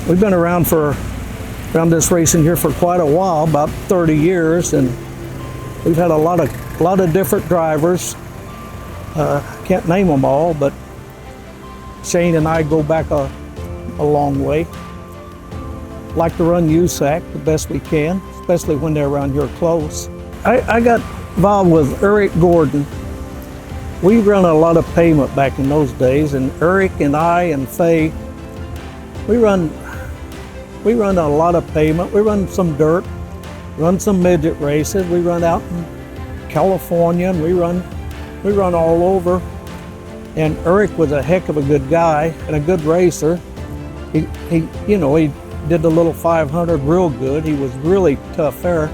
We've been around this racing here for quite a while, about 30 years, and we've had a lot of different drivers. Can't name them all, but Shane and I go back a long way. Like to run USAC the best we can, especially when they're around here close. I got involved with Eric Gordon. We run a lot of pavement back in those days, and Eric and I and Faye, we run a lot of pavement. We run some dirt, run some midget races. We run out in California, and we run all over. And Eric was a heck of a good guy and a good racer. He did the little 500 real good. He was really tough there.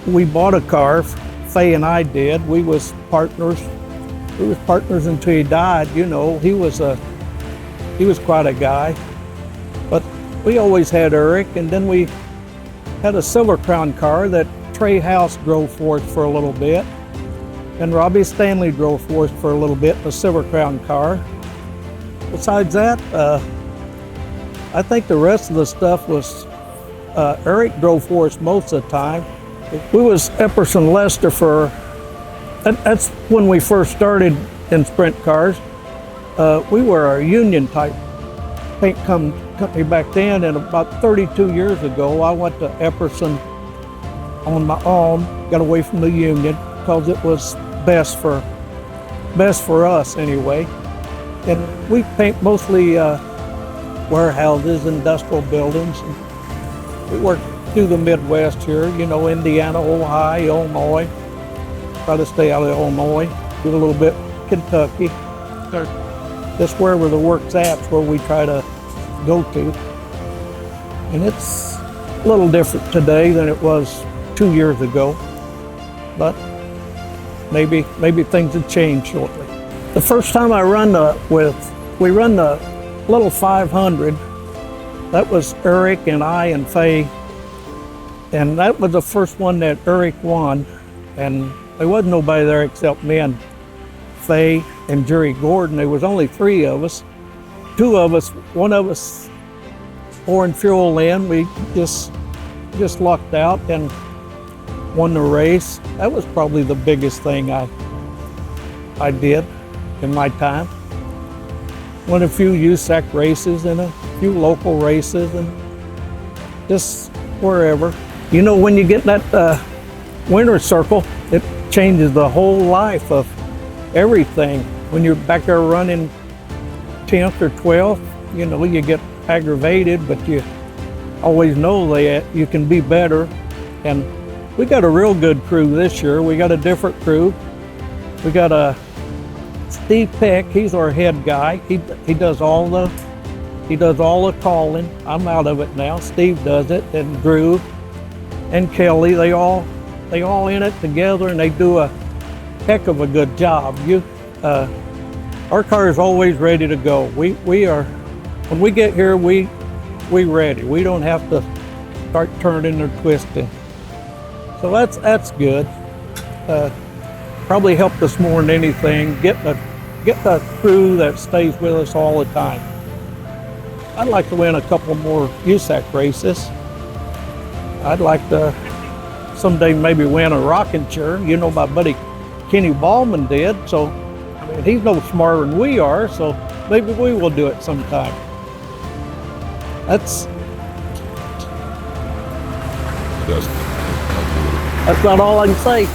We bought a car, Faye and I did. We was partners. We was partners until he died. You know, he was quite a guy. But we always had Eric, and then we had a Silver Crown car that Trey House drove for us for a little bit. And Robbie Stanley drove for us for a little bit in a Silver Crown car. Besides that, I think the rest of the stuff was, Eric drove for us most of the time. We was Epperson Lester that's when we first started in sprint cars. We were a union type paint company back then, and about 32 years ago, I went to Epperson on my own, got away from the union because it was best for us anyway. And we paint mostly warehouses, industrial buildings. We work through the Midwest here, you know, Indiana, Ohio, Illinois. Try to stay out of Illinois, do a little bit Kentucky. Just wherever the work's at, where we try to go to. And it's a little different today than it was 2 years ago, but maybe things have changed shortly. The first time we run the little 500, that was Eric and I and Faye, and that was the first one that Eric won, and there wasn't nobody there except me and Faye and Jerry Gordon. There was only 3 of us. 2 of us, one of us pouring fuel in. We just lucked out and won the race. That was probably the biggest thing I did in my time. Won a few USAC races and a few local races and just wherever. You know, when you get that winner's circle, it changes the whole life of everything. When you're back there running 10th or 12th, you know, you get aggravated, but you always know that you can be better. And we got a real good crew this year. We got a different crew. We got Steve Peck, he's our head guy. He does all the calling. I'm out of it now. Steve does it, and Drew and Kelly, they all in it together, and they do a heck of a good job. Our car is always ready to go. We are, when we get here, we ready. We don't have to start turning or twisting. So that's good. Probably helped us more than anything, get the crew that stays with us all the time. I'd like to win a couple more USAC races. I'd like to someday maybe win a rocking chair. You know, my buddy Kenny Ballman did, so I mean, he's no smarter than we are, so maybe we will do it sometime. That's not all I can say.